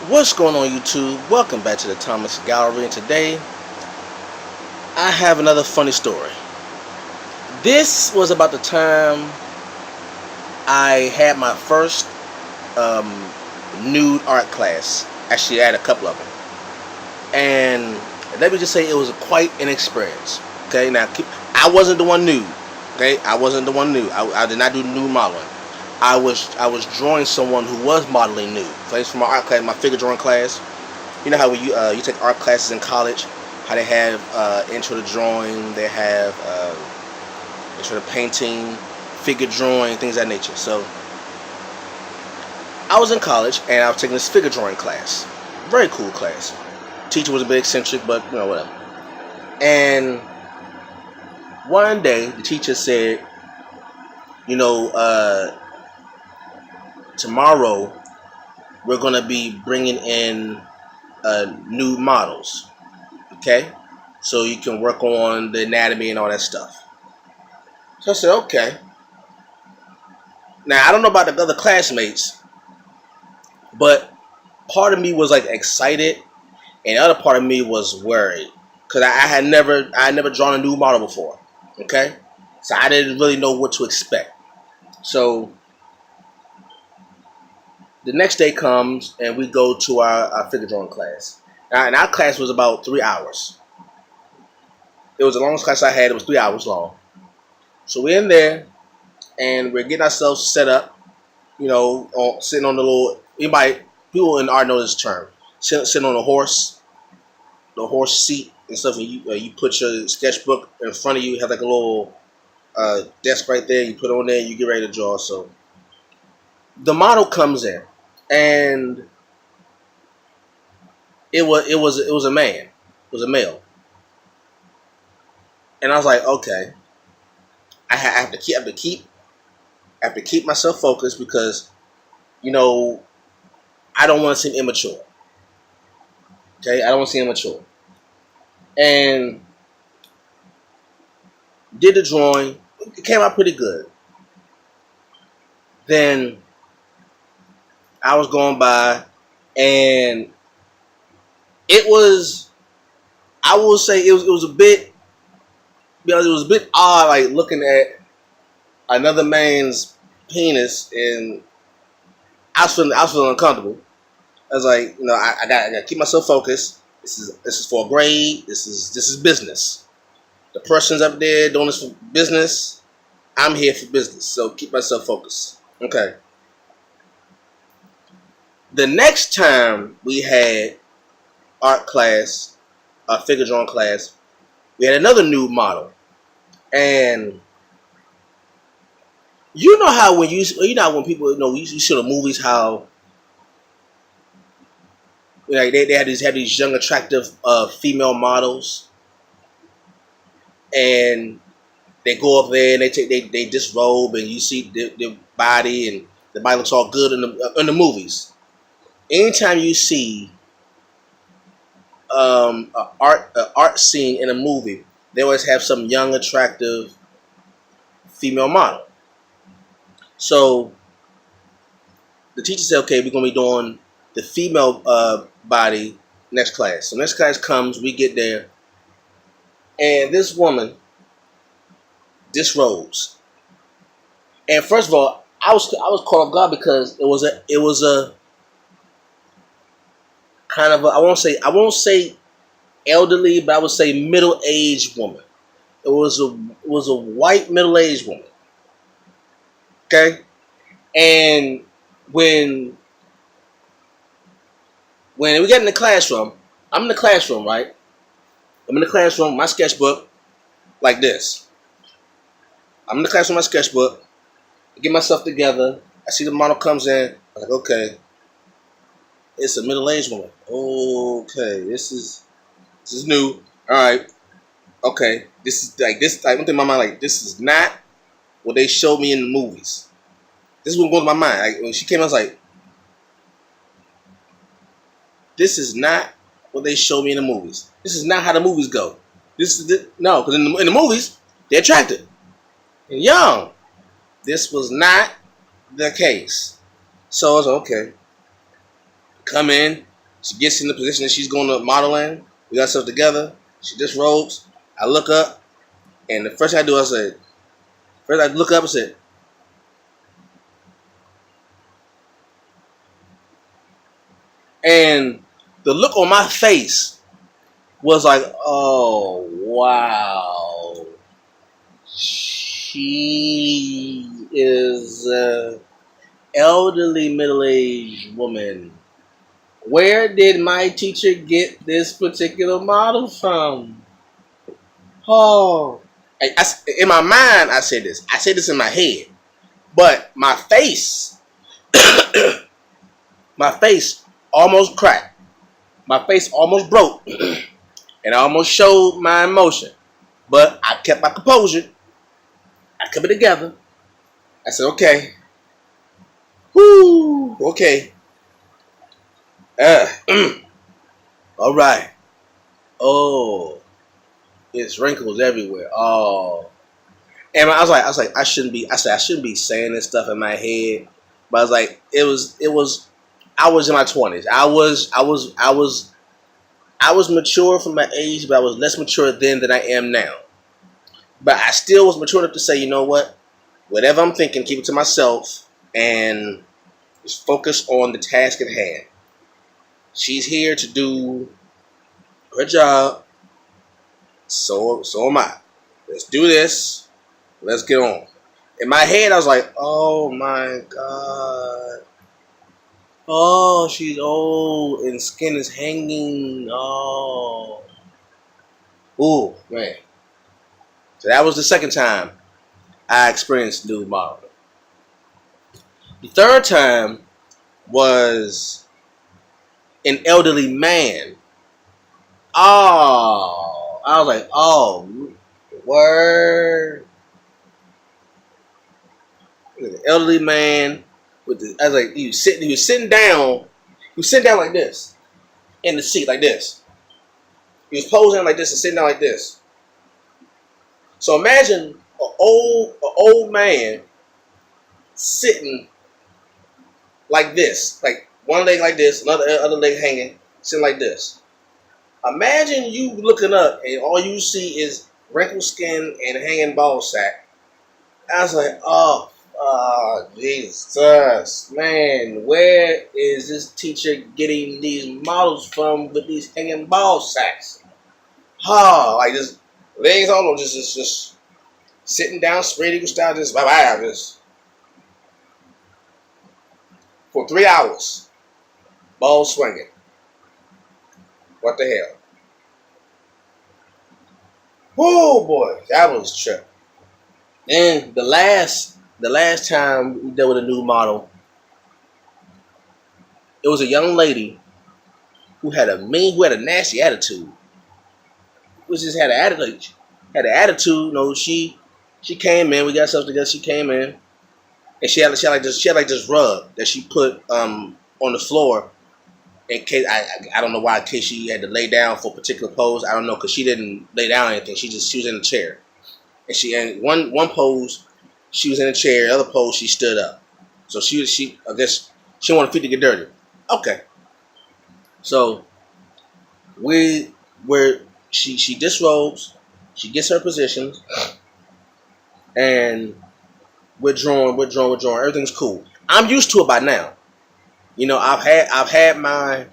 What's going on, YouTube? Welcome back to the Thomas Gallery, and today I have another funny story. This was about the time I had my first nude art class. Actually, I had a couple of them, and let me just say it was quite an experience. Okay, now I wasn't the one nude. Okay, I wasn't the one nude. I did not do nude modeling. I was drawing someone who was modeling nude. So it's from my art class, my figure drawing class. You know how when you take art classes in college, how they have intro to drawing, they have intro to painting, figure drawing, things of that nature. So I was in college and I was taking this figure drawing class. Very cool class. Teacher was a bit eccentric, but you know, whatever. And one day the teacher said, you know, tomorrow we're gonna be bringing in new models, okay? So you can work on the anatomy and all that stuff. So I said, okay. Now I don't know about the other classmates, but part of me was like excited, and the other part of me was worried because I had never drawn a new model before, okay? So I didn't really know what to expect. So the next day comes and we go to our figure drawing class. Now, and our class was about 3 hours. It was the longest class I had. It was 3 hours long. So we're in there and we're getting ourselves set up, you know, sitting on the little, people in art know this term, sitting on the horse seat and stuff. And you put your sketchbook in front of you, have like a little desk right there. You put it on there, you get ready to draw. So the model comes in. And it was a man. It was a male. And I was like, okay, I have to keep myself focused because, you know, I don't want to seem immature. Okay, I don't want to seem immature. And did the drawing. It came out pretty good. Then I was going by, and it was, I will say, it was a bit, because it was a bit odd, like looking at another man's penis, and I was feeling uncomfortable. I was like, you know, I gotta keep myself focused. This is for a grade. This is business. The person's up there doing this for business. I'm here for business, so keep myself focused. Okay. The next time we had art class, figure drawing class, we had another nude model. And you know how when when people, you know, you see the movies how, like, they have these young attractive female models, and they go up there and they disrobe, and you see their body, and the body looks all good in the movies. Anytime you see an art scene in a movie, they always have some young, attractive female model. So the teacher said, okay, we're going to be doing the female body next class. So next class comes, we get there, and this woman disrobes. And first of all, I was caught off guard because it was a kind of I won't say elderly, but I would say middle-aged woman. It was a white middle-aged woman. Okay? And when we get in the classroom, I'm in the classroom, right? I'm in the classroom, my sketchbook, like this. I'm in the classroom, my sketchbook, I get myself together, I see the model comes in, I'm like, okay, it's a middle-aged woman. Okay, this is new. All right. Okay, this is like one thing in my mind, like, this is not what they showed me in the movies. This is what goes to my mind. Like, when she came, I was like, this is not what they showed me in the movies. This is not how the movies go. No, because in the movies they're attractive and young. This was not the case. So I was like, okay. Come in, She gets in the position that she's going to model in. We got stuff together. She disrobes. I look up, and the first thing I do, first I look up and said, and the look on my face was like, oh, wow. She is an elderly middle-aged woman. Where did my teacher get this particular model from? Oh. In my mind, I said this. I said this in my head. But my face, my face almost cracked. My face almost broke. And I almost showed my emotion. But I kept my composure. I kept it together. I said, okay. Whoo, okay. All right. Oh, it's wrinkles everywhere. Oh, and I was like, I shouldn't be. I said I shouldn't be saying this stuff in my head. But I was like, it was. I was in my 20s. I was mature for my age, but I was less mature then than I am now. But I still was mature enough to say, you know what? Whatever I'm thinking, keep it to myself and just focus on the task at hand. She's here to do her job. So am I. Let's do this. Let's get on. In my head, I was like, oh my God. Oh, she's old and skin is hanging. Oh. Ooh, man. So that was the second time I experienced nude modeling. The third time was an elderly man. Oh, I was like, oh, word. An elderly man with the, I was like, he was sitting down like this in the seat like this. He was posing like this and sitting down like this. So imagine an old man sitting like this, like one leg like this, other leg hanging, sitting like this. Imagine you looking up and all you see is wrinkled skin and hanging ball sack. I was like, oh, Jesus, man, where is this teacher getting these models from with these hanging ball sacks? Like this legs all over, just sitting down, spread eagle style, just for 3 hours, ball swinging. What the hell? Oh boy, that was a trip. And the last time we dealt with a new model, it was a young lady who had a nasty attitude. Who just had an attitude. Had an attitude. You know, she came in. We got stuff together. She came in, and she had like this rug that she put on the floor in case I don't know why, in case she had to lay down for a particular pose. I don't know, because she didn't lay down or anything. She was in a chair, and one pose she was in a chair. The other pose she stood up. So she I guess she wanted feet to get dirty. Okay. So she disrobes, she gets her position, and we're drawing. Everything's cool. I'm used to it by now. You know, I've had my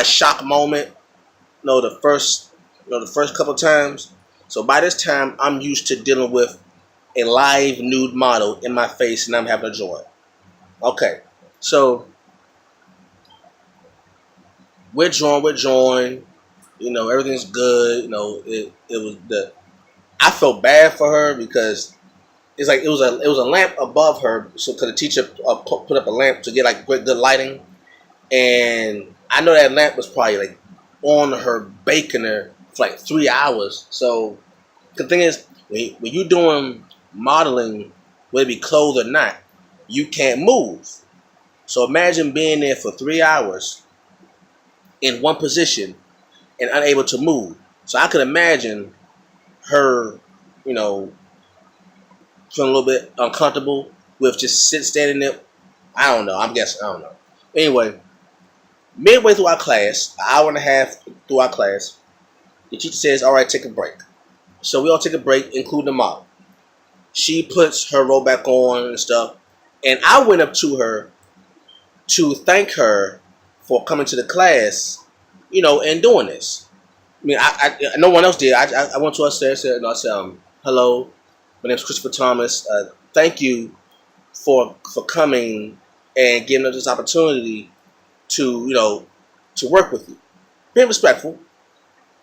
shock moment. The first couple times. So by this time, I'm used to dealing with a live nude model in my face, and I'm having a joy. Okay, so we're drawing. You know, everything's good. You know, it was I felt bad for her because it's like it was a lamp above her, so because the teacher put up a lamp to get like good lighting, and I know that lamp was probably like on her, baking her for like 3 hours. So the thing is, when you're doing modeling, whether it be clothes or not, you can't move. So imagine being there for 3 hours in one position and unable to move. So I could imagine her, you know, feeling a little bit uncomfortable with just standing there. I don't know. I'm guessing. I don't know. Anyway, Midway through our class, an hour and a half through our class, the teacher says, all right, take a break. So we all take a break, including the model. She puts her robe back on and stuff. And I went up to her to thank her for coming to the class, and doing this. I mean, no one else did. I went to her upstairs and I said, hello, my name is Christopher Thomas. Thank you for coming and giving us this opportunity to work with you. Being respectful.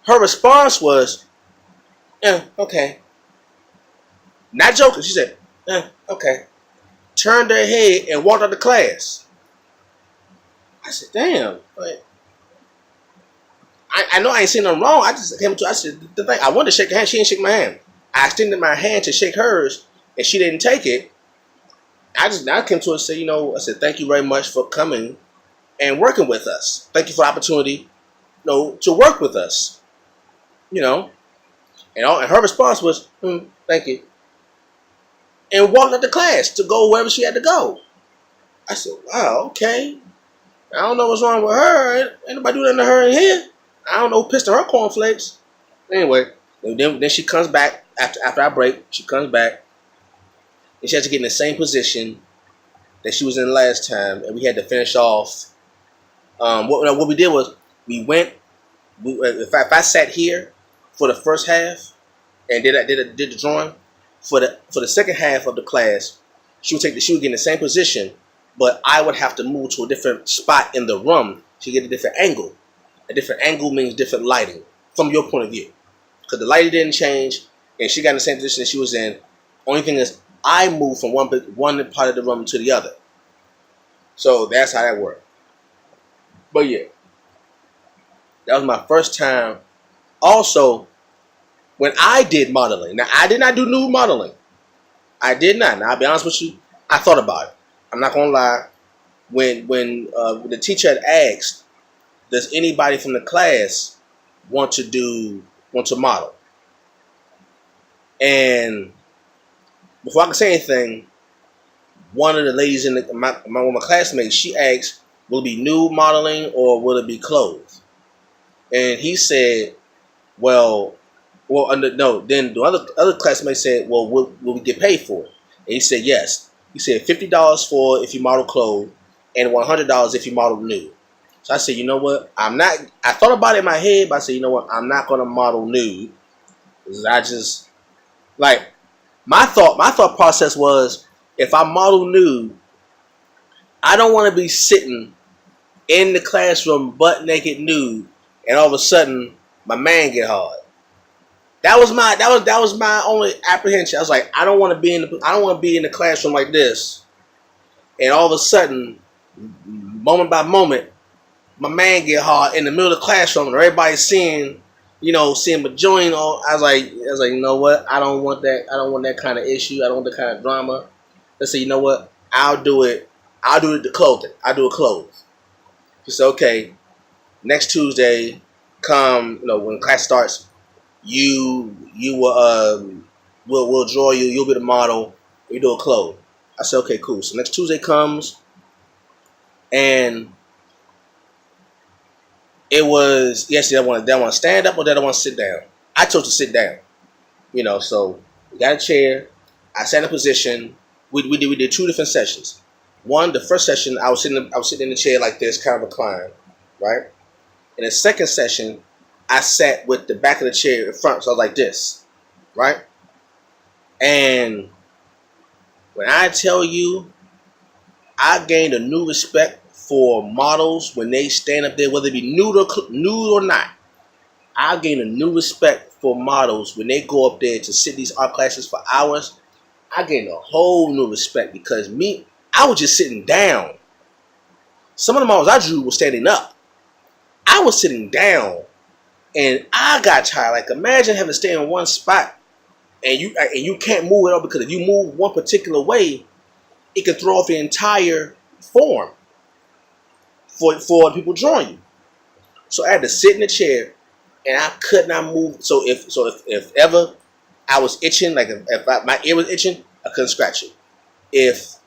Her response was, okay. Not joking. She said, okay. Turned her head and walked out the class. I said, damn. Like, I know I ain't seen nothing wrong. I just came to, I said, the thing, I wanted to shake her hand. She didn't shake my hand. I extended my hand to shake hers, and she didn't take it. I came to her and said, I said, thank you very much for coming and working with us. Thank you for the opportunity, to work with us. And her response was, thank you. And walked out the class to go wherever she had to go. I said, wow, okay. I don't know what's wrong with her. Ain't nobody do nothing to her in here. I don't know who pissed on her cornflakes. Anyway, then she comes back after our break. She comes back. And she has to get in the same position that she was in last time. And we had to finish off. What we did was, we went. If I sat here for the first half and did the drawing, for the second half of the class, she would get in the same position, but I would have to move to a different spot in the room to get a different angle. A different angle means different lighting from your point of view, because the lighting didn't change, and she got in the same position that she was in. Only thing is, I moved from one part of the room to the other. So that's how that worked. But yeah, that was my first time. Also, when I did modeling, now I did not do nude modeling. I did not. Now I'll be honest with you, I thought about it. I'm not gonna lie. When the teacher had asked, does anybody from the class want to model? And before I could say anything, one of the ladies in one of my classmates, she asked, will it be nude modeling or will it be clothes? And he said, no. Then the other classmate said, well, will we get paid for it? And he said, yes. He said $50 for if you model clothes and $100 if you model nude. So I said, you know what? I thought about it in my head, but I said, you know what? I'm not going to model nude. I just, my thought process was, if I model nude, I don't want to be sitting in the classroom butt naked nude and all of a sudden my man get hard. That was my only apprehension. I was like, I don't want to be in the classroom like this, and all of a sudden, moment by moment, my man get hard in the middle of the classroom, and everybody's seeing my joint. I was like, you know what? I don't want that. I don't want that kind of issue. I don't want that kind of drama. Let's say, you know what? I'll do it. I'll do it. The clothing. I'll do it clothes. She said, okay. Next Tuesday, come. When class starts. You will we'll draw you. You'll be the model. We do a clothes. I said, okay, cool. So next Tuesday comes, and it was did I want to stand up or did I want to sit down? I chose to sit down. So we got a chair. I sat in a position. We did 2 different sessions. One, the first session, I was sitting in the chair like this, kind of reclined, right? In the second session, I sat with the back of the chair in front, so I was like this, right? And when I tell you, I gained a new respect for models when they stand up there, whether it be nude or not. I gained a new respect for models when they go up there to sit these art classes for hours. I gained a whole new respect because I was just sitting down. Some of the models I drew were standing up. I was sitting down. And I got tired. Like, imagine having to stay in one spot and you can't move at all, because if you move one particular way, it can throw off the entire form for people drawing you. So I had to sit in the chair and I could not move. So if ever I was itching, like if my ear was itching, I couldn't scratch it. If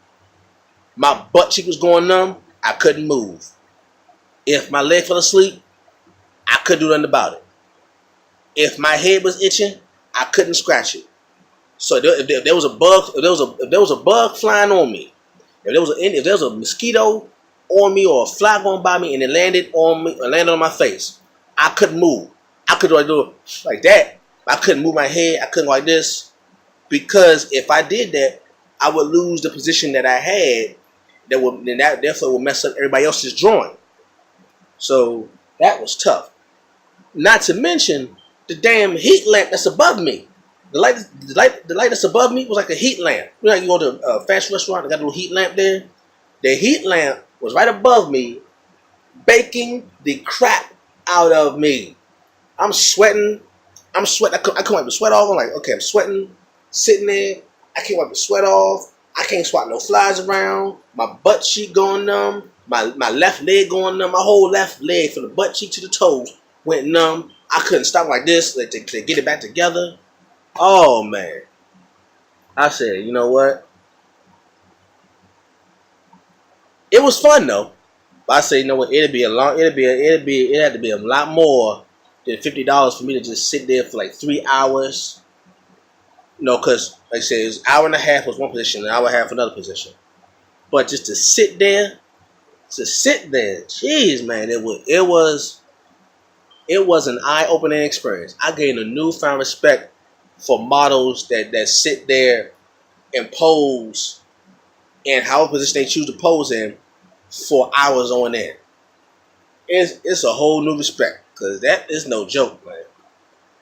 my butt cheek was going numb, I couldn't move. If my leg fell asleep, I couldn't do nothing about it. If my head was itching, I couldn't scratch it. So if there was a bug, if there was a bug flying on me, if there was a mosquito on me or a fly going by me and it landed on me or landed on my face, I couldn't move. I could do it like that. I couldn't move my head. I couldn't go like this because if I did that, I would lose the position that I had. That therefore would mess up everybody else's drawing. So that was tough. Not to mention the damn heat lamp that's above me. The light that's above me was like a heat lamp. You know, you go to a fast restaurant, they got a little heat lamp there. The heat lamp was right above me, baking the crap out of me. I'm sweating. I can't wipe the sweat off. I'm like, okay, I'm sweating, sitting there. I can't wipe the sweat off. I can't swat no flies around. My butt cheek going numb. My left leg going numb. My whole left leg from the butt cheek to the toes went numb. I couldn't stop like this to get it back together. Oh man. I said, you know what? It was fun though. But I said, you know what? It had to be a lot more than $50 for me to just sit there for like 3 hours. You know, because like I said, it was an hour and a half was one position, an hour and a half another position. But just to sit there, jeez, man, it was an eye-opening experience. I gained a newfound respect for models that sit there and pose in however position they choose to pose in for hours on end. It's a whole new respect because that is no joke, man.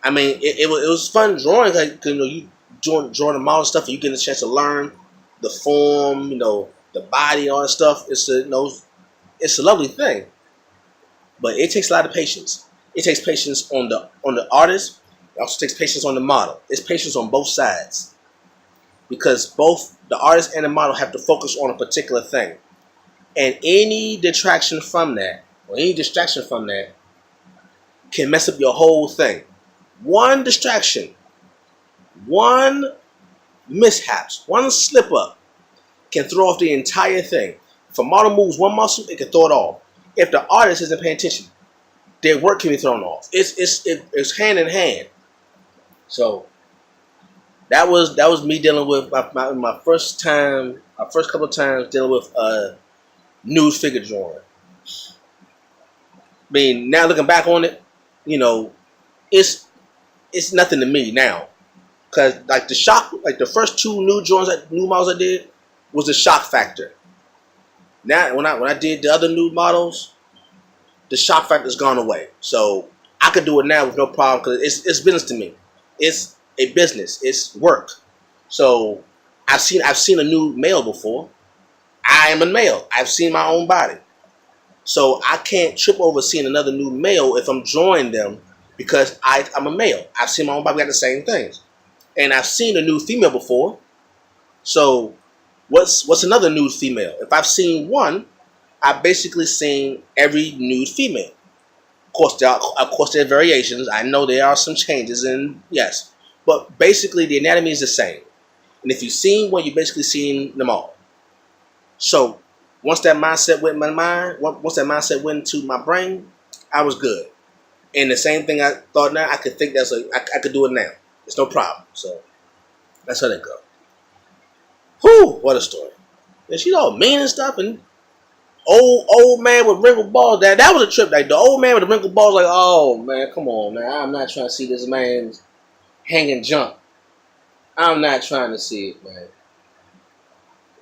I mean, it was fun drawing, like, you know, you drawing the model stuff, and you get a chance to learn the form, you know, the body, all that stuff. It's a lovely thing, but it takes a lot of patience. It takes patience on the artist. It also takes patience on the model. It's patience on both sides because both the artist and the model have to focus on a particular thing, and any detraction from that or any distraction from that can mess up your whole thing. One distraction, one mishaps, one slip up can throw off the entire thing. If a model moves one muscle, it can throw it off. If the artist isn't paying attention, their work can be thrown off. It's hand in hand. So that was me dealing with my first couple of times dealing with nude figure drawing. I mean, now looking back on it, you know, it's nothing to me now, cause like the first two nude models I did was the shock factor. Now when I did the other nude models, the shock factor's gone away. So I could do it now with no problem because it's business to me. It's a business. It's work. So I've seen a nude male before. I am a male. I've seen my own body. So I can't trip over seeing another nude male if I'm drawing them because I'm a male. I've seen my own body. We got the same things. And I've seen a nude female before. So what's another nude female? If I've seen one, I've basically seen every nude female. Of course, there are variations. I know there are some changes, and yes. But basically, the anatomy is the same. And if you've seen one, you've basically seen them all. So once that mindset went in my mind, once that mindset went into my brain, I was good. And the same thing I thought now, I could think I could do it now. It's no problem. So that's how that go. Whew, what a story. And she's all mean and stuff, and old man with wrinkled balls. That was a trip. Like the old man with the wrinkled balls, like, oh man, come on, man. I'm not trying to see this man's hanging junk. I'm not trying to see it, man.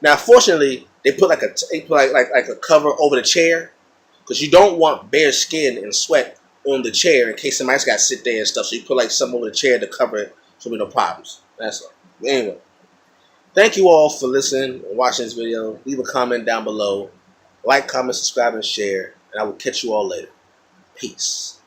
Now, fortunately, they put like a cover over the chair because you don't want bare skin and sweat on the chair in case somebody's got to sit there and stuff. So you put like something over the chair to cover it so there's no problems. That's all. Anyway, thank you all for listening and watching this video. Leave a comment down below. Like, comment, subscribe, and share. And I will catch you all later. Peace.